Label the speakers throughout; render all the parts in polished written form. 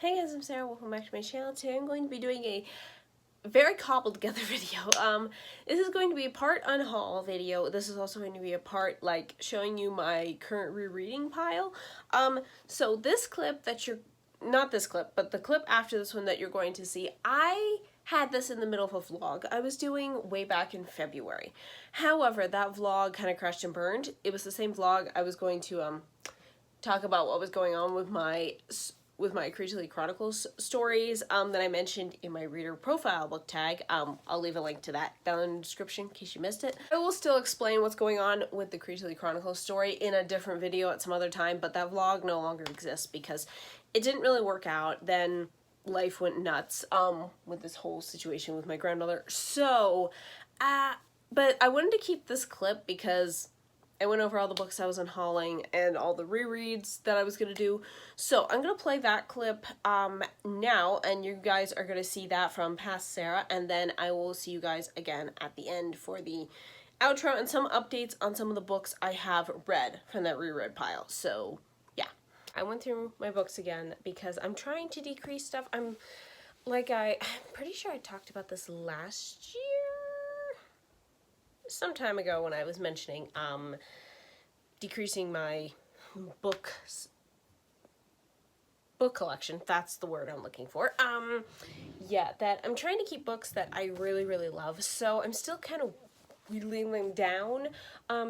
Speaker 1: Hey guys, I'm Sarah, welcome back to my channel. Today I'm going to be doing a very cobbled together video. This is going to be a part UNHAUL video. This is also going to be a part like showing you my current rereading pile. So this clip that you're, not this clip, but the clip after this one that you're going to see, I had this in the middle of a vlog I was doing way back in February. However, that vlog kind of crashed and burned. It was the same vlog I was going to talk about what was going on with my Creatively Chronicles stories that I mentioned in my reader profile book tag. I'll leave a link to that down in the description in case you missed it. I will still explain what's going on with the Creatively Chronicles story in a different video at some other time, but that vlog no longer exists because it didn't really work out. Then life went nuts with this whole situation with my grandmother. So, but I wanted to keep this clip because I went over all the books I was unhauling and all the rereads that I was going to do. So I'm going to play that clip now, and you guys are going to see that from past Sarah, and then I will see you guys again at the end for the outro and some updates on some of the books I have read from that reread pile. So yeah, I went through my books again because I'm trying to decrease stuff. I'm pretty sure I talked about this last year. Some time ago when I was mentioning decreasing my book collection. That's the word I'm looking for. Yeah, that I'm trying to keep books that I really love. So I'm still kind of whittling them down.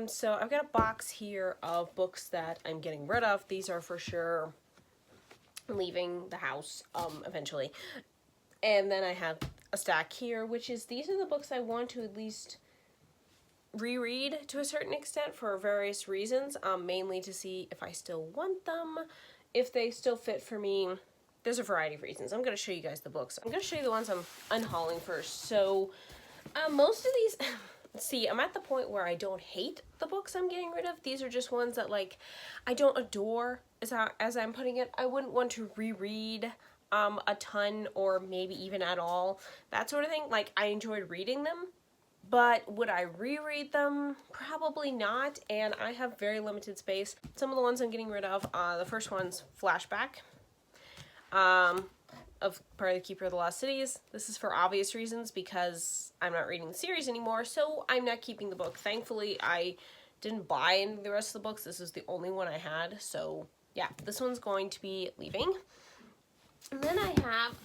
Speaker 1: So I've got a box here of books that I'm getting rid of. These are for sure leaving the house eventually. And then I have a stack here, which is these are the books I want to at least reread to a certain extent for various reasons, mainly to see if I still want them, if they still fit for me. There's a variety of reasons. I'm going to show you guys the books. I'm going to show you the ones I'm unhauling first. So most of these, see, I'm at the point where I don't hate the books I'm getting rid of. These are just ones that like I don't adore, as I'm putting it. I wouldn't want to reread a ton or maybe even at all, that sort of thing. Like I enjoyed reading them, but would I reread them? Probably not, and I have very limited space. Some of the ones I'm getting rid of, the first one's Flashback, of part of the Keeper of the Lost Cities. This is for obvious reasons because I'm not reading the series anymore, so I'm not keeping the book. Thankfully, I didn't buy any of the rest of the books. This is the only one I had, so yeah, this one's going to be leaving. And then I have,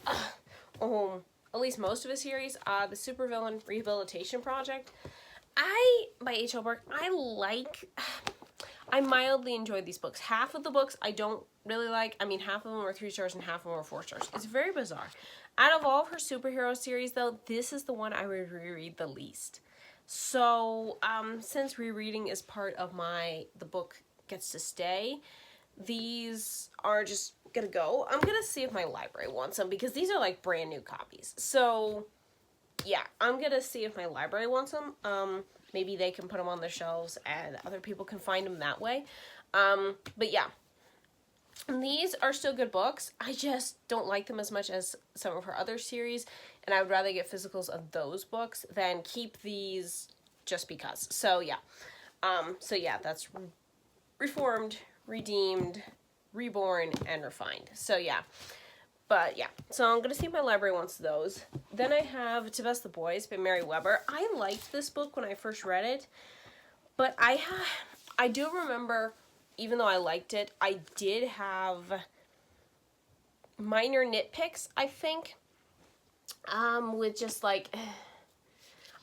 Speaker 1: at least most of a series, the Supervillain Rehabilitation Project. By H.L. Burke, I mildly enjoyed these books. Half of the books I don't really like. I mean, half of them are 3 stars and half of them are 4 stars. It's very bizarre. Out of all of her superhero series, though, this is the one I would reread the least. So, since rereading is part of the book gets to stay, these are just gonna go. I'm gonna see if my library wants them because these are like brand new copies. So yeah, I'm gonna see if my library wants them. Maybe they can put them on their shelves and other people can find them that way. But yeah, and these are still good books. I just don't like them as much as some of her other series, and I would rather get physicals of those books than keep these just because. So yeah, that's Reformed, Redeemed, Reborn, and Refined. So yeah, but yeah, so I'm gonna see if my library wants those. Then I have To Best the Boys by Mary Weber. I liked this book when I first read it, but I do remember, even though I liked it, I did have minor nitpicks, I think, with just like,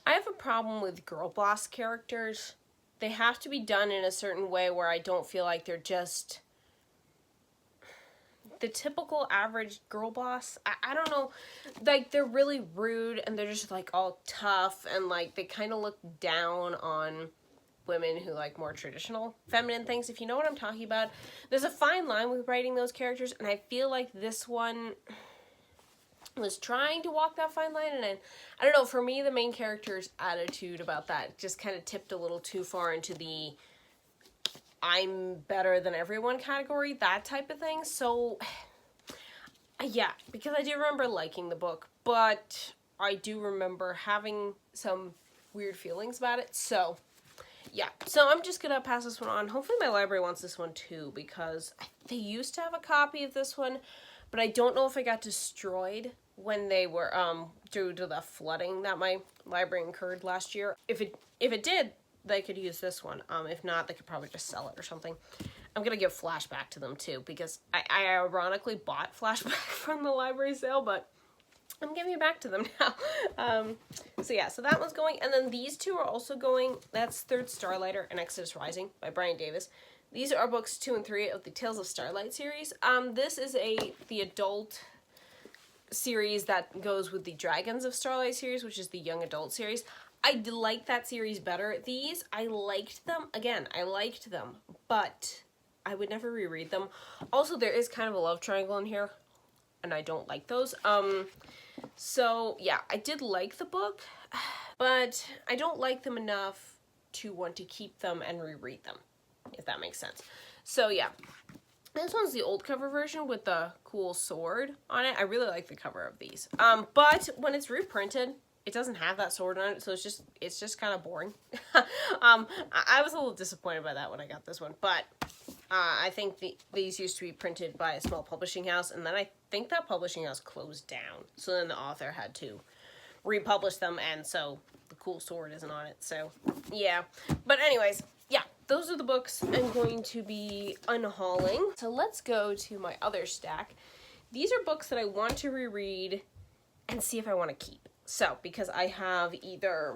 Speaker 1: I have a problem with girl boss characters. They have to be done in a certain way where I don't feel like they're just the typical average girl boss. I don't know, like they're really rude and they're just like all tough and like they kind of look down on women who like more traditional feminine things, if you know what I'm talking about. There's a fine line with writing those characters, and I feel like this one was trying to walk that fine line, and I don't know, for me the main character's attitude about that just kind of tipped a little too far into the I'm better than everyone category, that type of thing. So yeah, because I do remember liking the book, but I do remember having some weird feelings about it. So yeah, so I'm just gonna pass this one on. Hopefully my library wants this one too, because they used to have a copy of this one, but I don't know if it got destroyed when they were, due to the flooding that my library incurred last year. If it did, they could use this one. If not, they could probably just sell it or something. I'm gonna give Flashback to them too, because I ironically bought Flashback from the library sale, but I'm giving it back to them now. So yeah, so that one's going, and then these two are also going. That's Third Starlighter and Exodus Rising by Brian Davis. These are books 2 and 3 of the Tales of Starlight series. This is the adult series that goes with the Dragons of Starlight series, which is the young adult series. I like that series better. These, I liked them. Again, I liked them, but I would never reread them. Also, there is kind of a love triangle in here, and I don't like those. So yeah, I did like the book, but I don't like them enough to want to keep them and reread them, if that makes sense. So yeah, this one's the old cover version with the cool sword on it. I really like the cover of these. But when it's reprinted, it doesn't have that sword on it, so it's just kind of boring. I was a little disappointed by that when I got this one, but I think these used to be printed by a small publishing house, and then I think that publishing house closed down. So then the author had to republish them, and so the cool sword isn't on it. So yeah, but anyways, yeah, those are the books I'm going to be unhauling. So let's go to my other stack. These are books that I want to reread and see if I want to keep. So, because I have either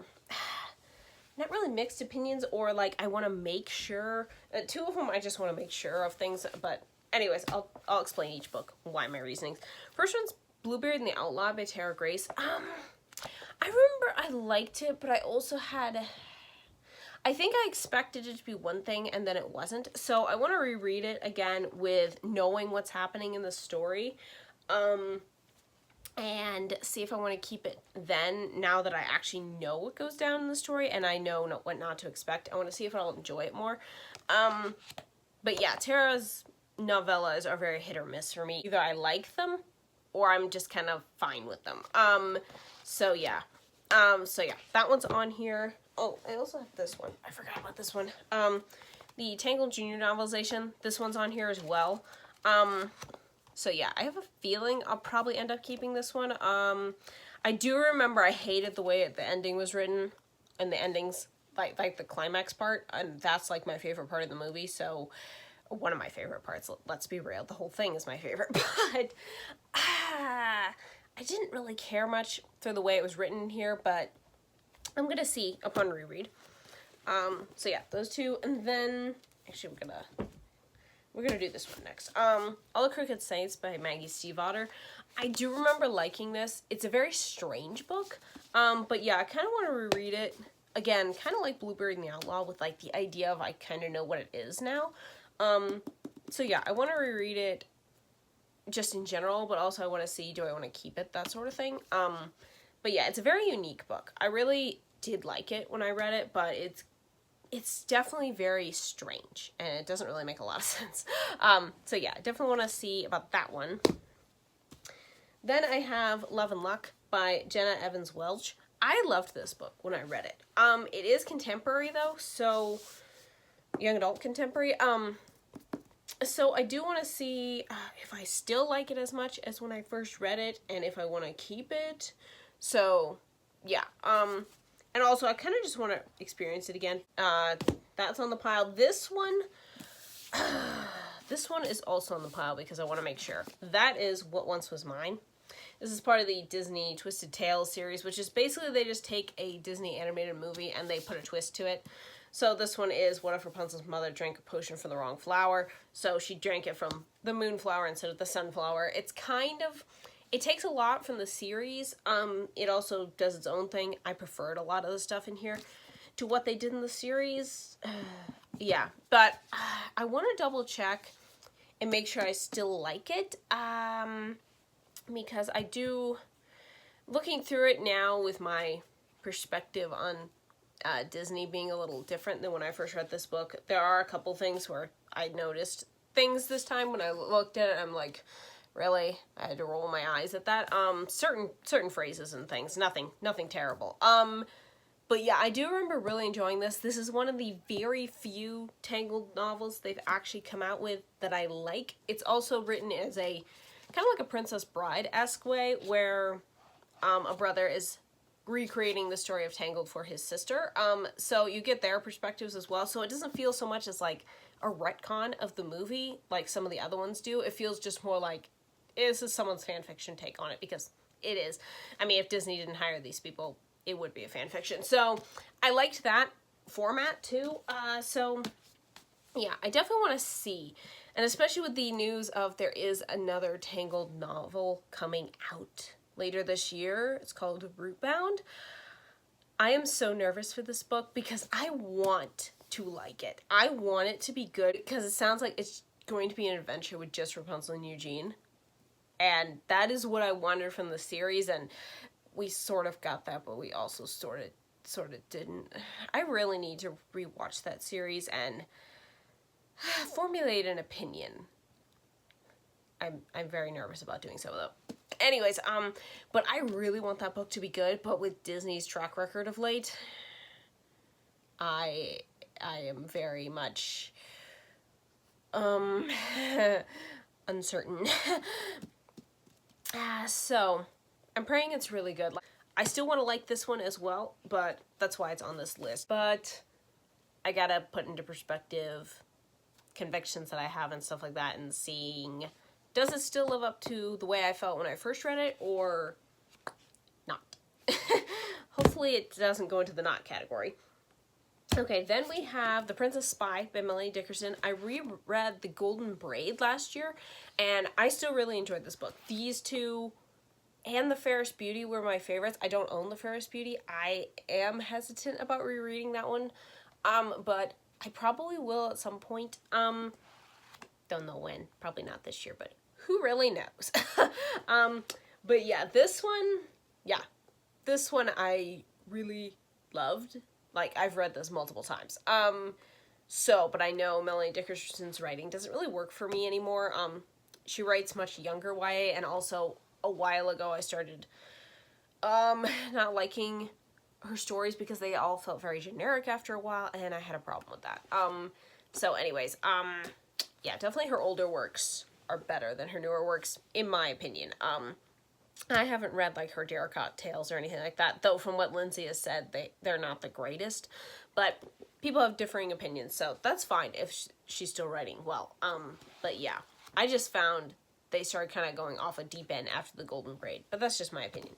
Speaker 1: not really mixed opinions, or like I want to make sure, two of them I just want to make sure of things, but anyways, I'll explain each book, why my reasonings. First one's Bluebeard and the Outlaw by Tara Grace. I remember I liked it, but I also I think I expected it to be one thing and then it wasn't, so I want to reread it again with knowing what's happening in the story. And see if I want to keep it then, now that I actually know what goes down in the story and I know what not to expect. I want to see if I'll enjoy it more. But yeah, Tara's novellas are very hit or miss for me. Either I like them or I'm just kind of fine with them. So yeah, that one's on here. Oh, I also have this one. I forgot about this one. The Tangled Junior novelization. This one's on here as well. So yeah, I have a feeling I'll probably end up keeping this one. I do remember I hated the way the ending was written, and the endings, like the climax part, and that's like my favorite part of the movie, so one of my favorite parts, let's be real, the whole thing is my favorite, but I didn't really care much for the way it was written here, but I'm gonna see upon reread. So yeah, those two, and then, actually we're gonna do this one next. All the Crooked Saints by Maggie Stiefvater. I do remember liking this. It's a very strange book, but yeah, I kind of want to reread it. Again, kind of like Bluebeard and the Outlaw, with like the idea of I kind of know what it is now. So yeah, I want to reread it just in general, but also I want to see, do I want to keep it, that sort of thing. But yeah, it's a very unique book. I really did like it when I read it, but it's definitely very strange, and it doesn't really make a lot of sense. So yeah, I definitely want to see about that one. Then I have Love and Luck by Jenna Evans Welch. I loved this book when I read it. It is contemporary though, so young adult contemporary. So I do want to see if I still like it as much as when I first read it, and if I want to keep it. So yeah, and also I kind of just want to experience it again. That's on the pile. This one is also on the pile because I want to make sure. That is What Once Was Mine. This is part of the Disney Twisted Tales series, which is basically they just take a Disney animated movie and they put a twist to it. So this one is, what if Rapunzel's mother drank a potion from the wrong flower? So she drank it from the moonflower instead of the sunflower. It's kind of, it takes a lot from the series. It also does its own thing. I preferred a lot of the stuff in here to what they did in the series. Yeah, but I want to double check and make sure I still like it. Because I do, looking through it now with my perspective on Disney being a little different than when I first read this book, there are a couple things where I noticed things this time when I looked at it. I'm like, really? I had to roll my eyes at that. Certain phrases and things, nothing terrible. But yeah, I do remember really enjoying this. This is one of the very few Tangled novels they've actually come out with that I like. It's also written as a kind of like a Princess Bride-esque way, where a brother is recreating the story of Tangled for his sister. So you get their perspectives as well. So it doesn't feel so much as like a retcon of the movie like some of the other ones do. It feels just more like this is someone's fan fiction take on it, because it is. I mean, if Disney didn't hire these people, it would be a fan fiction. So I liked that format too. So yeah, I definitely want to see. And especially with the news of there is another Tangled novel coming out later this year. It's called Rootbound. I am so nervous for this book because I want to like it. I want it to be good because it sounds like it's going to be an adventure with just Rapunzel and Eugene. And that is what I wanted from the series, and we sort of got that, but we also sort of didn't. I really need to rewatch that series and formulate an opinion. I'm very nervous about doing so, though. Anyways, but I really want that book to be good, but with Disney's track record of late, I am very much, uncertain. So, I'm praying it's really good. I still want to like this one as well, but that's why it's on this list. But I gotta put into perspective convictions that I have and stuff like that, and seeing, does it still live up to the way I felt when I first read it, or not? Hopefully it doesn't go into the not category. Okay, then we have The Princess Spy by Melanie Dickerson. I reread The Golden Braid last year, and I still really enjoyed this book. These two and The Fairest Beauty were my favorites. I don't own The Fairest Beauty. I am hesitant about rereading that one, but I probably will at some point. Don't know when. Probably not this year, but who really knows? But yeah, this one I really loved. Like, I've read this multiple times. But I know Melanie Dickerson's writing doesn't really work for me anymore. She writes much younger YA, and also a while ago I started, not liking her stories because they all felt very generic after a while, and I had a problem with that. So anyways, yeah, definitely her older works are better than her newer works, in my opinion. I haven't read, like, her Daracot tales or anything like that, though from what Lindsay has said, they're not the greatest, but people have differing opinions, so that's fine if she's still writing well. But yeah, I just found they started kind of going off a deep end after The Golden Braid, but that's just my opinion.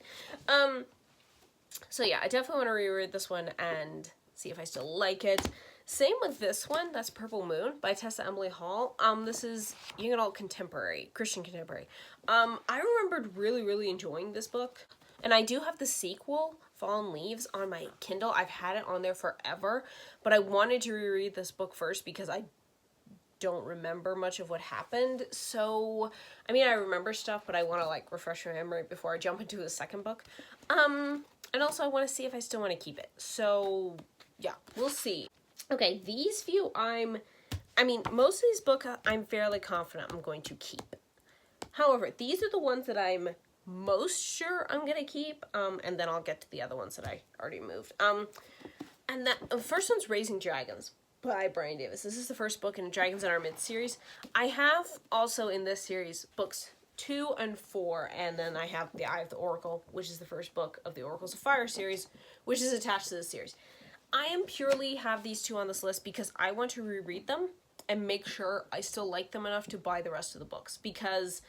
Speaker 1: So yeah, I definitely want to reread this one and see if I still like it. Same with this one, that's Purple Moon by Tessa Emily Hall. This is young adult contemporary, Christian contemporary. I remembered really enjoying this book, and I do have the sequel, Fallen Leaves, on my Kindle. I've had it on there forever, but I wanted to reread this book first because I don't remember much of what happened. So, I mean, I remember stuff, but I want to, like, refresh my memory before I jump into the second book. And also I want to see if I still want to keep it. So, yeah, we'll see. Okay, these few most of these books I'm fairly confident I'm going to keep. However, these are the ones that I'm most sure I'm going to keep, and then I'll get to the other ones that I already moved. And the first one's Raising Dragons by Brian Davis. This is the first book in Dragons in Our Midst series. I have also in this series books 2 and 4, and then I have The Eye of the Oracle, which is the first book of the Oracles of Fire series, which is attached to this series. I am purely have these two on this list because I want to reread them and make sure I still like them enough to buy the rest of the books, because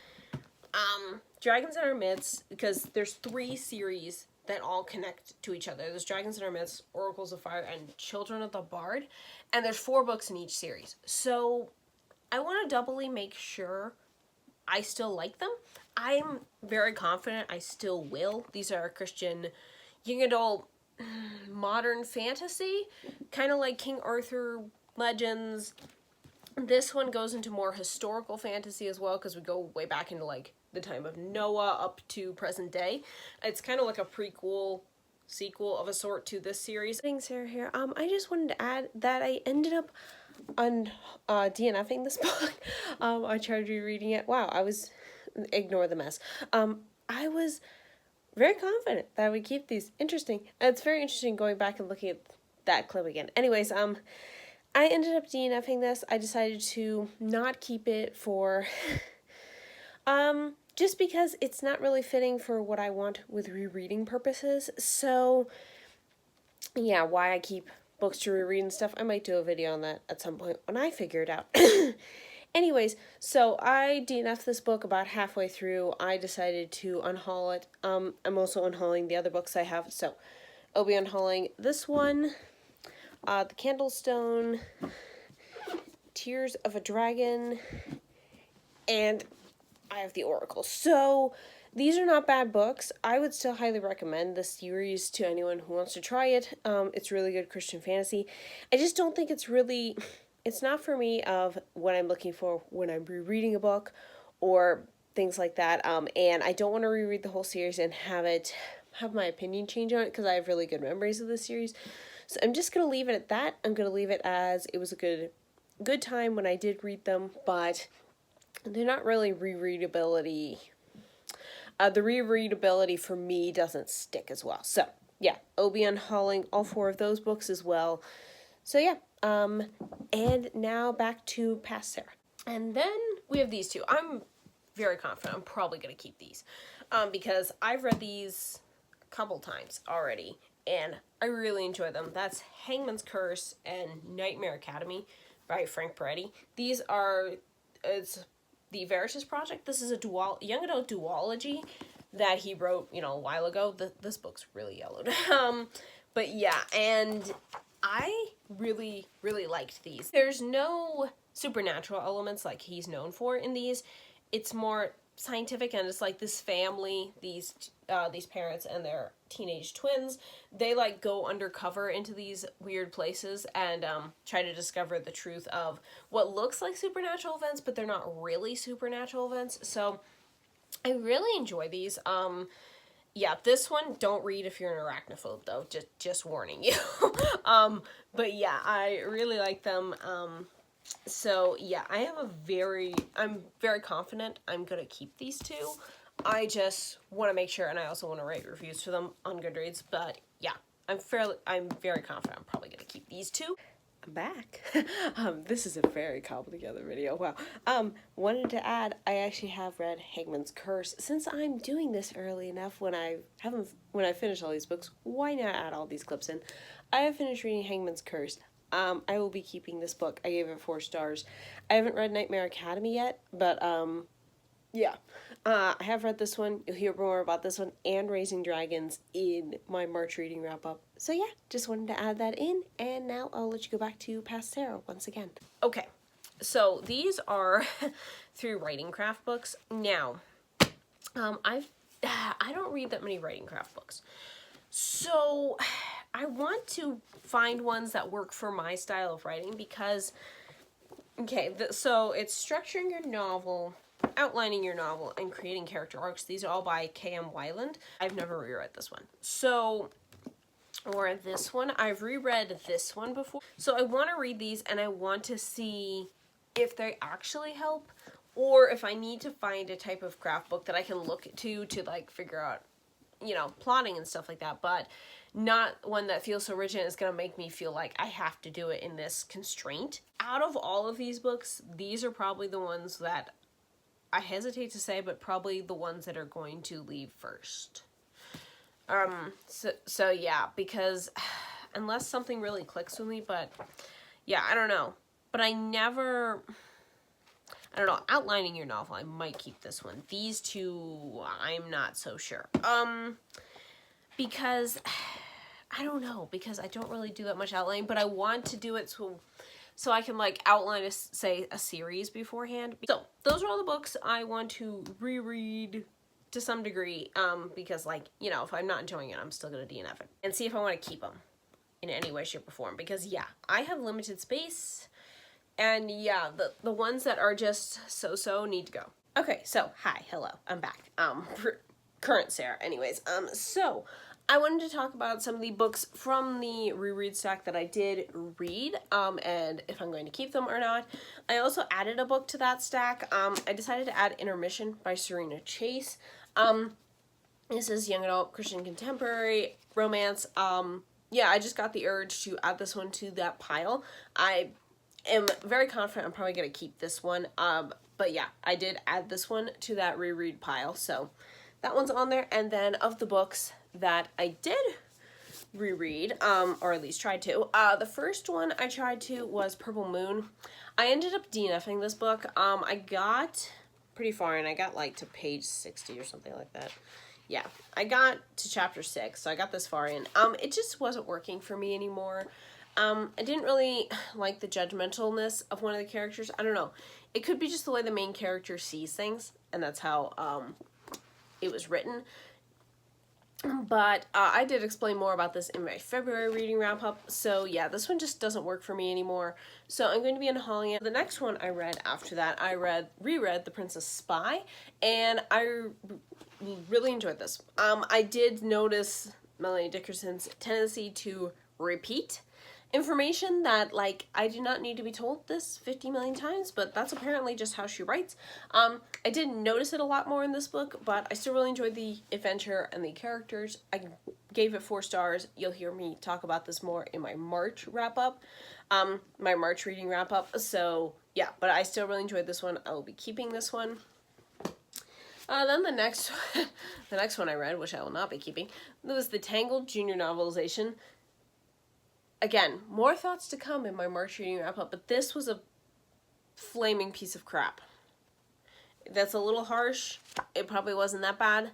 Speaker 1: Dragons in Our Midst, because there's 3 series that all connect to each other. There's Dragons in Our Midst, Oracles of Fire, and Children of the Bard, and there's 4 books in each series. So I want to doubly make sure I still like them. I'm very confident I still will. These are Christian young adult modern fantasy, kind of like King Arthur legends. This one goes into more historical fantasy as well, because we go way back into, like, the time of Noah up to present day. It's kind of like a prequel, sequel of a sort to this series. Thanks, Sarah here. I just wanted to add that I ended up on DNFing this book. I tried rereading it. Wow, ignore the mess. I was very confident that I would keep these. Interesting. It's very interesting going back and looking at that clip again. Anyways, I ended up DNFing this. I decided to not keep it for just because it's not really fitting for what I want with rereading purposes. So yeah, why I keep books to reread and stuff. I might do a video on that at some point when I figure it out. Anyways, so I DNF'd this book about halfway through. I decided to unhaul it. I'm also unhauling the other books I have, so I'll be unhauling this one, The Candlestone, Tears of a Dragon, and I have the Oracle. So these are not bad books. I would still highly recommend this series to anyone who wants to try it. It's really good Christian fantasy. I just don't think it's not for me of what I'm looking for when I'm rereading a book or things like that. And I don't want to reread the whole series and have my opinion change on it because I have really good memories of this series. So I'm just going to leave it at that. I'm going to leave it as it was a good time when I did read them, but they're not really rereadability. The rereadability for me doesn't stick as well. So yeah, I'll be unhauling all 4 of those books as well. So yeah, and now back to Past Sarah. And then we have these 2. I'm very confident I'm probably going to keep these, because I've read these a couple times already, and I really enjoy them. That's Hangman's Curse and Nightmare Academy by Frank Peretti. These are, it's the Veritas Project. This is a young adult duology that he wrote, a while ago. This book's really yellowed. But yeah, and I really, really liked these. There's no supernatural elements like he's known for in these. It's more scientific, and it's like this family, these parents and their teenage twins, they like go undercover into these weird places and try to discover the truth of what looks like supernatural events, but they're not really supernatural events. So I really enjoy these. Yeah, this one, don't read if you're an arachnophobe, though. Just warning you. But yeah, I really like them. So yeah, I'm very confident I'm gonna keep these 2. I just want to make sure, and I also want to write reviews for them on Goodreads. But yeah, I'm very confident I'm probably gonna keep these 2. I'm back. This is a very cobbled together video. Wow. Wanted to add, I actually have read Hangman's Curse. Since I'm doing this early enough, when I finish all these books, why not add all these clips in? I have finished reading Hangman's Curse. I will be keeping this book. I gave it 4 stars. I haven't read Nightmare Academy yet, but yeah. I have read this one. You'll hear more about this one and Raising Dragons in my March reading wrap-up. So yeah, just wanted to add that in, and now I'll let you go back to Past Sarah once again. Okay, so these are 3 writing craft books. Now, I don't read that many writing craft books. So I want to find ones that work for my style of writing because, okay, so it's structuring your novel, outlining your novel, and creating character arcs. These are all by K.M. Weiland. I've never reread this one. So, or this one. I've reread this one before. So I want to read these, and I want to see if they actually help, or if I need to find a type of craft book that I can look to like figure out, plotting and stuff like that, but not one that feels so rigid and is going to make me feel like I have to do it in this constraint. Out of all of these books, these are probably the ones that I hesitate to say, but probably the ones that are going to leave first. So yeah, because unless something really clicks with me, but yeah, I don't know. But I don't know, outlining your novel, I might keep this one. These 2, I'm not so sure. Because, I don't know, because I don't really do that much outlining, but I want to do it so I can, like, outline, say, a series beforehand. So, those are all the books I want to reread to some degree, because, like, if I'm not enjoying it, I'm still going to DNF it. And see if I want to keep them in any way, shape, or form. Because, yeah, I have limited space. And yeah, the ones that are just so-so need to go. Okay, so, hi, hello, I'm back. Current Sarah, anyways. So, I wanted to talk about some of the books from the reread stack that I did read, and if I'm going to keep them or not. I also added a book to that stack. I decided to add Intermission by Serena Chase. This is young adult Christian contemporary romance. Yeah, I just got the urge to add this one to that pile. I am very confident I'm probably going to keep this one. But yeah, I did add this one to that reread pile, so that one's on there. And then of the books that I did reread, or at least tried to, the first one I tried to was Purple Moon. I ended up DNFing this book. I got pretty far in. I got like to page 60 or something like that. Yeah, I got to chapter 6, so I got this far in. It just wasn't working for me anymore. I didn't really like the judgmentalness of one of the characters. I don't know. It could be just the way the main character sees things, and that's how it was written. But I did explain more about this in my February reading wrap-up. So yeah, this one just doesn't work for me anymore. So I'm going to be unhauling it. The next one I read after that, I reread The Princess Spy, and I really enjoyed this. I did notice Melanie Dickerson's tendency to repeat information that, like, I do not need to be told this 50 million times, but that's apparently just how she writes. I did notice it a lot more in this book, but I still really enjoyed the adventure and the characters. I gave it 4 stars. You'll hear me talk about this more in my March wrap-up, my March reading wrap-up. So yeah, but I still really enjoyed this one. I will be keeping this one. Then the next one I read, which I will not be keeping, was the Tangled Junior novelization. Again, more thoughts to come in my March reading wrap-up, but this was a flaming piece of crap. That's a little harsh. It probably wasn't that bad.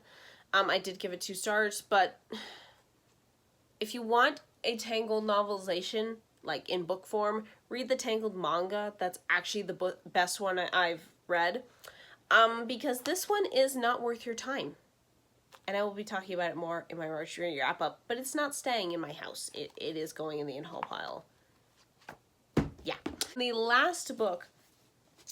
Speaker 1: I did give it 2 stars, but if you want a Tangled novelization, like in book form, read the Tangled manga. That's actually the best one I've read, because this one is not worth your time. And I will be talking about it more in my March reading wrap-up, but it's not staying in my house. It is going in the UNHAUL pile. Yeah. The last book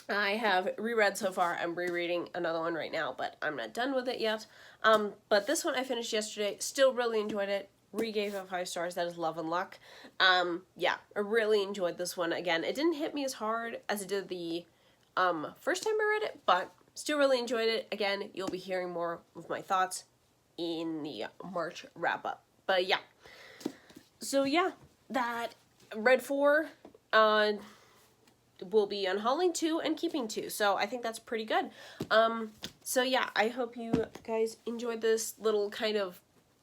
Speaker 1: I have reread so far, I'm rereading another one right now, but I'm not done with it yet. But this one I finished yesterday, still really enjoyed it. Gave it 5 stars. That is Love and Luck. Yeah, I really enjoyed this one. Again, it didn't hit me as hard as it did the first time I read it, but still really enjoyed it. Again, you'll be hearing more of my thoughts in the March wrap-up. But yeah, so yeah, that read 4 will be unhauling 2 and keeping 2, so I think that's pretty good. So yeah, I hope you guys enjoyed this little kind of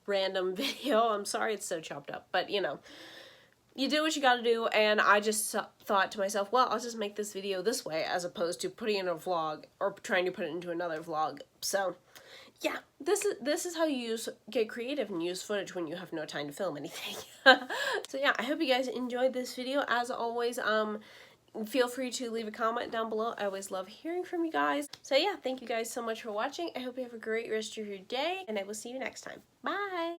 Speaker 1: random video. I'm sorry it's so chopped up, but you know, you do what you gotta do, and I just thought to myself, well, I'll just make this video this way as opposed to putting in a vlog or trying to put it into another vlog. So yeah, this is how you get creative and use footage when you have no time to film anything. So yeah, I hope you guys enjoyed this video. As always, feel free to leave a comment down below. I always love hearing from you guys. So yeah, thank you guys so much for watching. I hope you have a great rest of your day, and I will see you next time. Bye!